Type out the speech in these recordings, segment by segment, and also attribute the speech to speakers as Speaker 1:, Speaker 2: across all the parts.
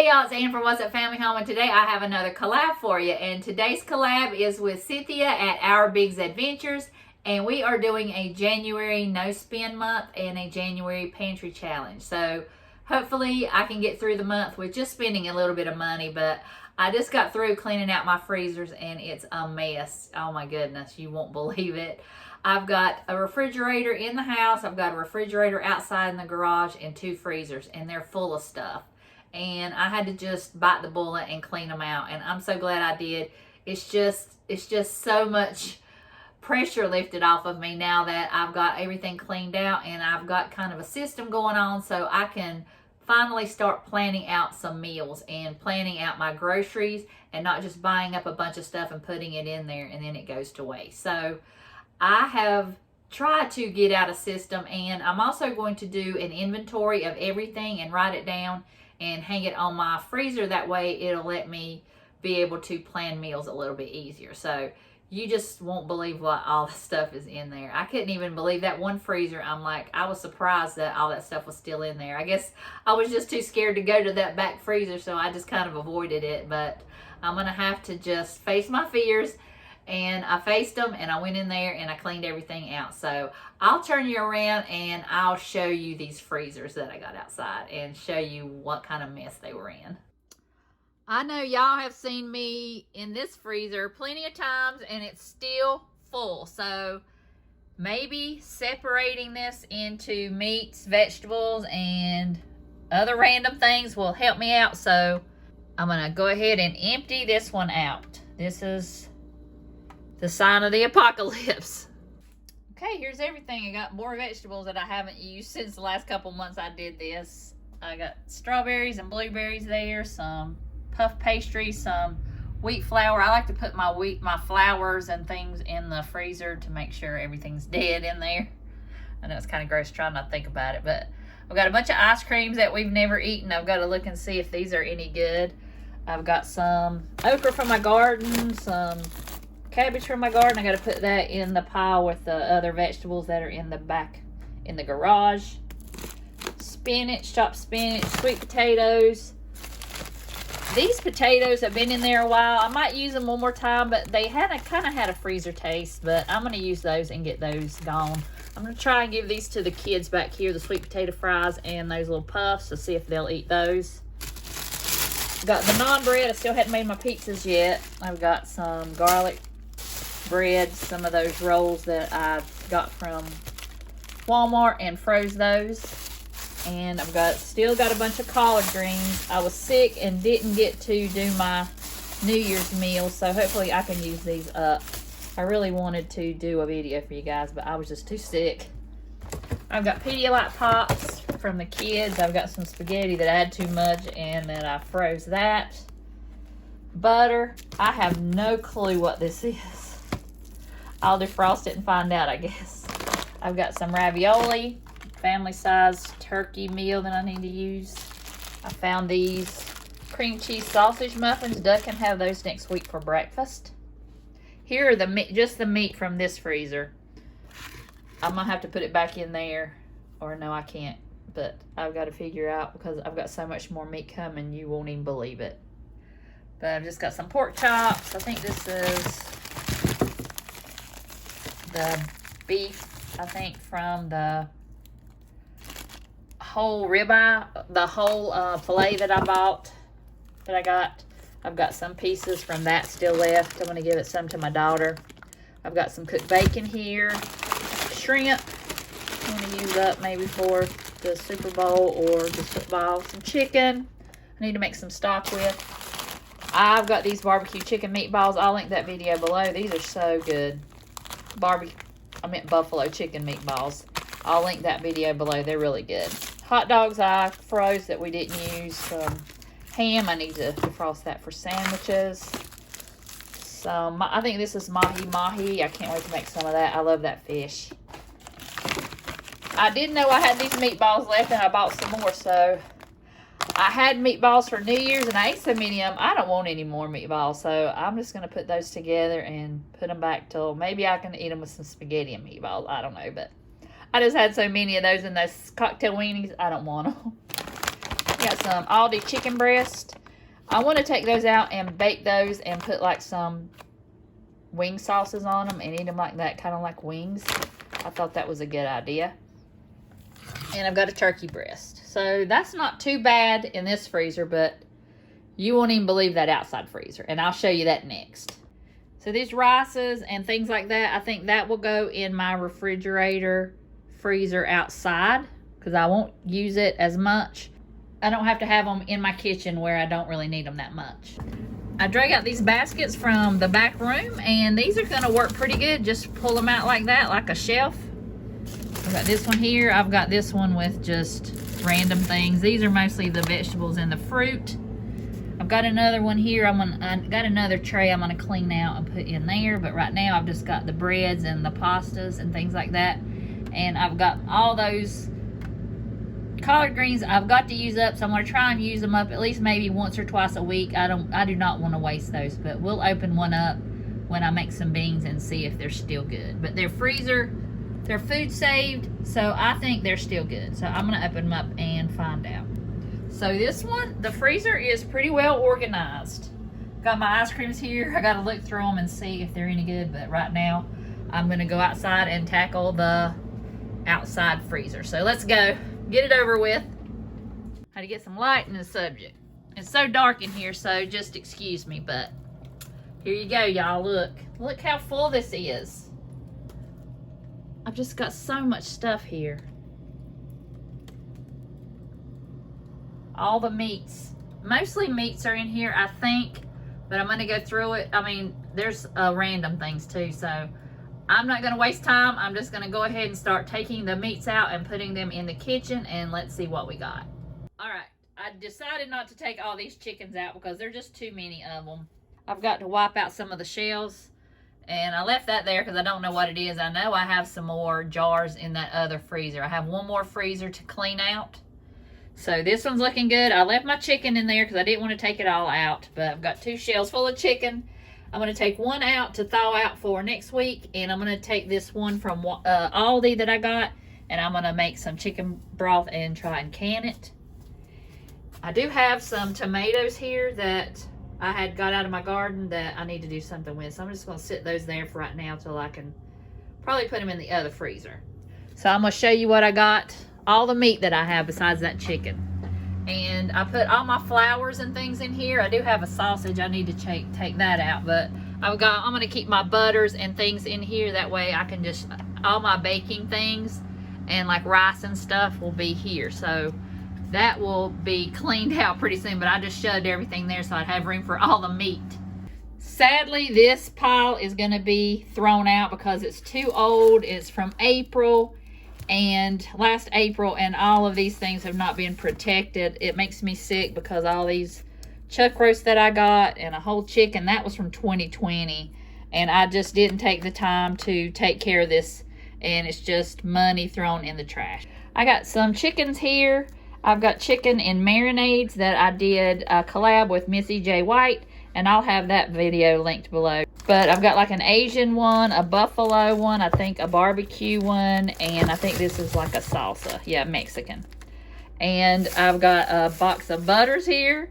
Speaker 1: Hey y'all, it's Ann from What's Up Family Home, and today I have another collab for you. And today's collab is with Cynthia at Our Bigs Adventures, and we are doing a January no spend month and a January pantry challenge. So hopefully I can get through the month with just spending a little bit of money, but I just got through cleaning out my freezers and it's a mess. Oh my goodness, you won't believe it. I've got a refrigerator in the house, I've got a refrigerator outside in the garage, and 2 freezers, and they're full of stuff. And I had to just bite the bullet and clean them out, and I'm so glad I did. It's just so much pressure lifted off of me now that I've got everything cleaned out and I've got kind of a system going on, so I can finally start planning out some meals and planning out my groceries and not just buying up a bunch of stuff and putting it in there and then it goes to waste. So I have tried to get out a system, and I'm also going to do an inventory of everything and write it down and hang it on my freezer. That way it'll let me be able to plan meals a little bit easier. So you just won't believe what all the stuff is in there. I couldn't even believe that one freezer. I was surprised that all that stuff was still in there. I guess I was just too scared to go to that back freezer, so I just kind of avoided it. But I'm gonna have to just face my fears. And I faced them, and I went in there and I cleaned everything out. So I'll turn you around and I'll show you these freezers that I got outside and show you what kind of mess they were in. I know y'all have seen me in this freezer plenty of times and it's still full. So maybe separating this into meats, vegetables, and other random things will help me out. So I'm gonna go ahead and empty this one out. This is the sign of the apocalypse. Okay, here's everything. I got more vegetables that I haven't used since the last couple months I did this. I got strawberries and blueberries there, some puff pastry, some wheat flour. I like to put my flours and things in the freezer to make sure everything's dead in there. I know it's kind of gross trying not to think about it, but I've got a bunch of ice creams that we've never eaten. I've got to look and see if these are any good. I've got some okra from my garden, some cabbage from my garden. I got to put that in the pile with the other vegetables that are in the back in the garage. Spinach, chopped spinach, sweet potatoes. These potatoes have been in there a while. I might use them one more time, but they kind of had a freezer taste, but I'm going to use those and get those gone. I'm going to try and give these to the kids back here, the sweet potato fries and those little puffs, to see if they'll eat those. Got the naan bread. I still hadn't made my pizzas yet. I've got some garlic bread, some of those rolls that I got from Walmart and froze those. And I've still got a bunch of collard greens. I was sick and didn't get to do my New Year's meal, so hopefully I can use these up. I really wanted to do a video for you guys, but I was just too sick. I've got Pedialyte Pops from the kids. I've got some spaghetti that I had too much and then I froze that. Butter. I have no clue what this is. I'll defrost it and find out, I guess. I've got some ravioli, family-sized turkey meal that I need to use. I found these cream cheese sausage muffins. Duck can have those next week for breakfast. Here are just the meat from this freezer. I'm going to have to put it back in there. Or no, I can't. But I've got to figure out, because I've got so much more meat coming, you won't even believe it. But I've just got some pork chops. I think this is the beef, I think, from the whole ribeye, the whole filet that I bought, that I got. I've got some pieces from that still left. I'm going to give it some to my daughter. I've got some cooked bacon here, shrimp I'm going to use up maybe for the Super Bowl or the football, some chicken I need to make some stock with. I've got these barbecue chicken meatballs. I'll link that video below. These are so good. Buffalo chicken meatballs. I'll link that video below. They're really good. Hot dogs I froze that we didn't use. Some ham. I need to defrost that for sandwiches. I think this is mahi. I can't wait to make some of that. I love that fish. I didn't know I had these meatballs left, and I bought some more. So I had meatballs for New Year's, and I ate so many of them, I don't want any more meatballs. So I'm just going to put those together and put them back till maybe I can eat them with some spaghetti and meatballs. I don't know, but I just had so many of those in those cocktail weenies, I don't want them. Got some Aldi chicken breast. I want to take those out and bake those and put like some wing sauces on them and eat them like that, kind of like wings. I thought that was a good idea. And I've got a turkey breast. So that's not too bad in this freezer, but you won't even believe that outside freezer. And I'll show you that next. So these rices and things like that, I think that will go in my refrigerator freezer outside because I won't use it as much. I don't have to have them in my kitchen where I don't really need them that much. I drag out these baskets from the back room, and these are gonna work pretty good. Just pull them out like that, like a shelf. I've got this one here. I've got this one with just random things. These are mostly the vegetables and the fruit. I've got another one here. I got another tray I'm gonna clean out and put in there, but right now I've just got the breads and the pastas and things like that. And I've got all those collard greens I've got to use up, so I'm going to try and use them up at least maybe once or twice a week. I do not want to waste those, but we'll open one up when I make some beans and see if they're still good. But they're food saved, so I think they're still good. So I'm going to open them up and find out. So this one, the freezer is pretty well organized. Got my ice creams here. I got to look through them and see if they're any good, but right now I'm going to go outside and tackle the outside freezer. So let's go. Get it over with. How to get some light in the subject. It's so dark in here, so just excuse me, but here you go, y'all. Look how full this is. I've just got so much stuff here. All the meats. Mostly meats are in here, I think, but I'm gonna go through it. I mean, there's random things too, so I'm not gonna waste time. I'm just gonna go ahead and start taking the meats out and putting them in the kitchen, and let's see what we got. All right, I decided not to take all these chickens out because there's just too many of them. I've got to wipe out some of the shells, and I left that there because I don't know what it is. I know I have some more jars in that other freezer. I have one more freezer to clean out. So this one's looking good. I left my chicken in there because I didn't want to take it all out, but I've got 2 shells full of chicken. I'm going to take one out to thaw out for next week, and I'm going to take this one from Aldi that I got, and I'm going to make some chicken broth and try and can it. I do have some tomatoes here that I had got out of my garden that I need to do something with, so I'm just going to sit those there for right now till I can probably put them in the other freezer. So I'm going to show you what I got, all the meat that I have besides that chicken. And I put all my flours and things in here. I do have a sausage. I need to take that out. But I'm going to keep my butters and things in here. That way I can just, all my baking things and like rice and stuff will be here. So that will be cleaned out pretty soon. But I just shoved everything there so I'd have room for all the meat. Sadly, this pile is going to be thrown out because it's too old. It's from April. And last April, and all of these things have not been protected. It makes me sick because all these chuck roasts that I got and a whole chicken, that was from 2020, and I just didn't take the time to take care of this, and it's just money thrown in the trash. I got some chickens here. I've got chicken in marinades that I did a collab with Missy J White, and I'll have that video linked below. But I've got like an Asian one, a buffalo one, I think a barbecue one, and I think this is like a salsa. Yeah, Mexican. And I've got a box of butters here.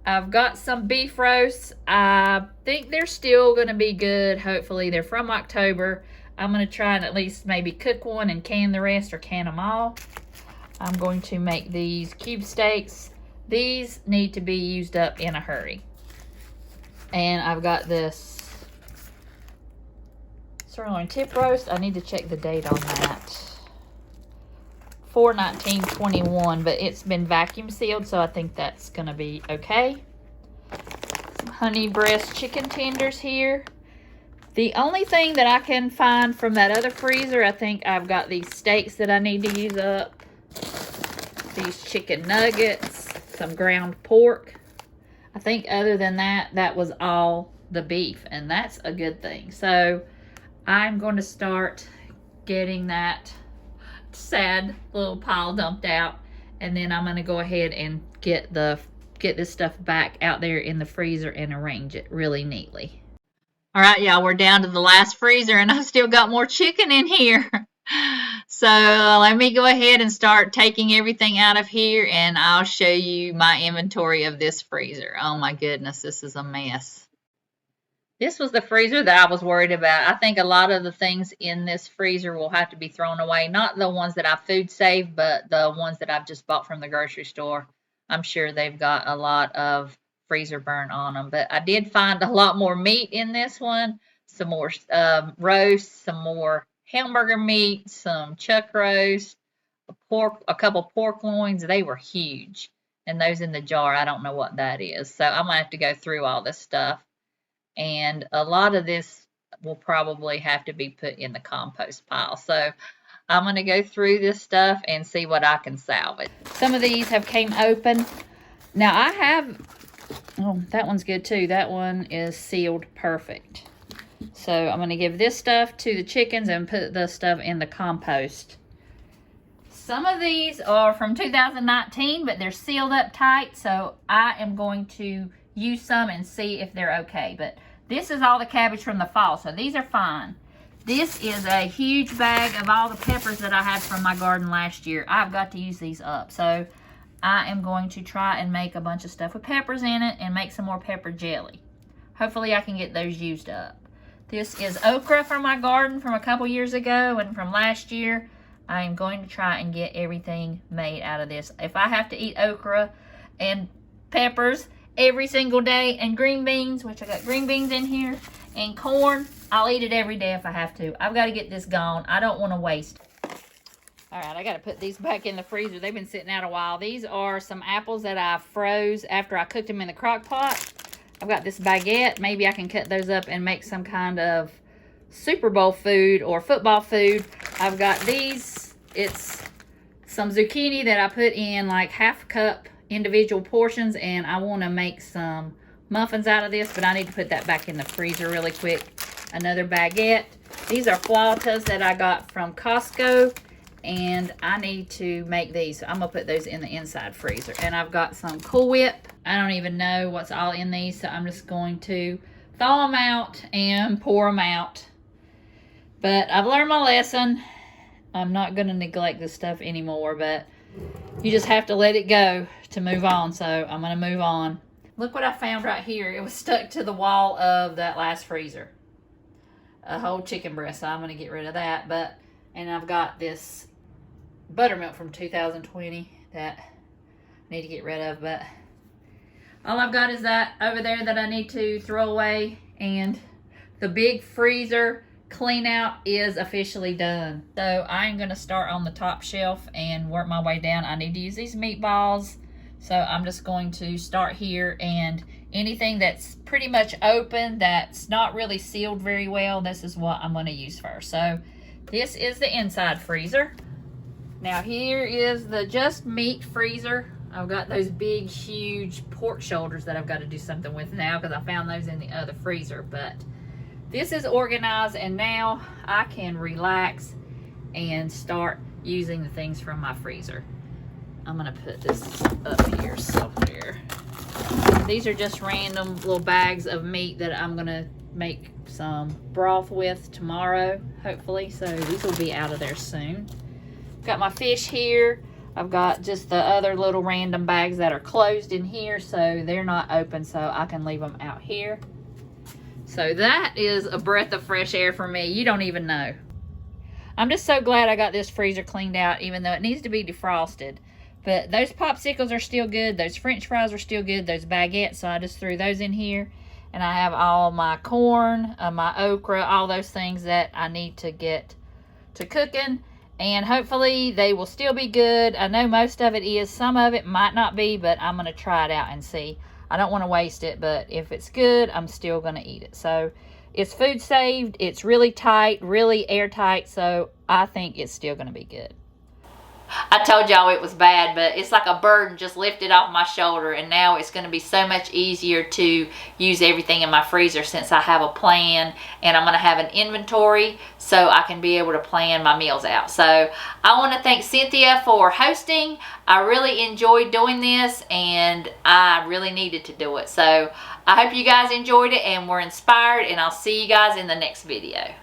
Speaker 1: I've got some beef roasts. I think they're still going to be good, hopefully. They're from October. I'm going to try and at least maybe cook one and can the rest or can them all. I'm going to make these cube steaks. These need to be used up in a hurry. And I've got this sirloin tip roast. I need to check the date on that. 4/19/21, but it's been vacuum sealed, so I think that's gonna be okay. Some honey breast chicken tenders here. The only thing that I can find from that other freezer, I think I've got these steaks that I need to use up. These chicken nuggets, some ground pork. I think other than that, that was all the beef, and that's a good thing. So I'm going to start getting that sad little pile dumped out, and then I'm going to go ahead and get this stuff back out there in the freezer and arrange it really neatly. All right, y'all, we're down to the last freezer, and I've still got more chicken in here. So let me go ahead and start taking everything out of here, and I'll show you my inventory of this freezer. Oh my goodness, this is a mess. This was the freezer that I was worried about. I think a lot of the things in this freezer will have to be thrown away. Not the ones that I food saved, but the ones that I've just bought from the grocery store. I'm sure they've got a lot of freezer burn on them. But I did find a lot more meat in this one. Some more roast, some more hamburger meat, some chuck roast, a couple pork loins. They were huge. And those in the jar, I don't know what that is. So I'm going to have to go through all this stuff. And a lot of this will probably have to be put in the compost pile. So I'm going to go through this stuff and see what I can salvage. Some of these have came open. Now I have, oh, that one's good too. That one is sealed perfect. So I'm going to give this stuff to the chickens and put the stuff in the compost. Some of these are from 2019, but they're sealed up tight. So I am going to use some and see if they're okay. But this is all the cabbage from the fall, so these are fine. This is a huge bag of all the peppers that I had from my garden last year. I've got to use these up, so I am going to try and make a bunch of stuff with peppers in it and make some more pepper jelly. Hopefully I can get those used up. This is okra from my garden from a couple years ago and from last year. I am going to try and get everything made out of this. If I have to eat okra and peppers every single day, and green beans, which I got green beans in here, and corn, I'll eat it every day if I have to. I've got to get this gone. I don't want to waste. All right, I got to put these back in the freezer. They've been sitting out a while. These are some apples that I froze after I cooked them in the crock pot. I've got this baguette. Maybe I can cut those up and make some kind of Super Bowl food or football food. I've got these. It's some zucchini that I put in like half a cup individual portions, and I want to make some muffins out of this, but I need to put that back in the freezer really quick. Another baguette. These are flautas that I got from Costco, and I need to make these, so I'm gonna put those in the inside freezer. And I've got some Cool Whip. I don't even know what's all in these, so I'm just going to thaw them out and pour them out. But I've learned my lesson. I'm not gonna neglect this stuff anymore, but you just have to let it go to move on. So I'm going to move on. Look what I found right here. It was stuck to the wall of that last freezer. A whole chicken breast. So I'm going to get rid of that. And I've got this buttermilk from 2020 that I need to get rid of. But all I've got is that over there that I need to throw away. And the big freezer clean out is officially done. So I'm going to start on the top shelf and work my way down. I need to use these meatballs, so I'm just going to start here, and anything that's pretty much open that's not really sealed very well, this is what I'm going to use first. So this is the inside freezer. Now here is the just meat freezer. I've got those big huge pork shoulders that I've got to do something with now because I found those in the other freezer. But this is organized, and now I can relax and start using the things from my freezer. I'm going to put this up here somewhere. These are just random little bags of meat that I'm going to make some broth with tomorrow, hopefully. So these will be out of there soon. Got my fish here. I've got just the other little random bags that are closed in here, so they're not open, so I can leave them out here. So that is a breath of fresh air for me. You don't even know. I'm just so glad I got this freezer cleaned out, even though it needs to be defrosted. But those popsicles are still good. Those french fries are still good. Those baguettes, so I just threw those in here. And I have all my corn, my okra, all those things that I need to get to cooking. And hopefully they will still be good. I know most of it is. Some of it might not be, but I'm going to try it out and see. I don't want to waste it, but if it's good, I'm still going to eat it. So it's food saved. It's really tight, really airtight. So I think it's still going to be good. I told y'all it was bad, but it's like a burden just lifted off my shoulder, and now it's going to be so much easier to use everything in my freezer since I have a plan, and I'm going to have an inventory so I can be able to plan my meals out. So I want to thank Cynthia for hosting. I really enjoyed doing this, and I really needed to do it. So I hope you guys enjoyed it and were inspired, and I'll see you guys in the next video.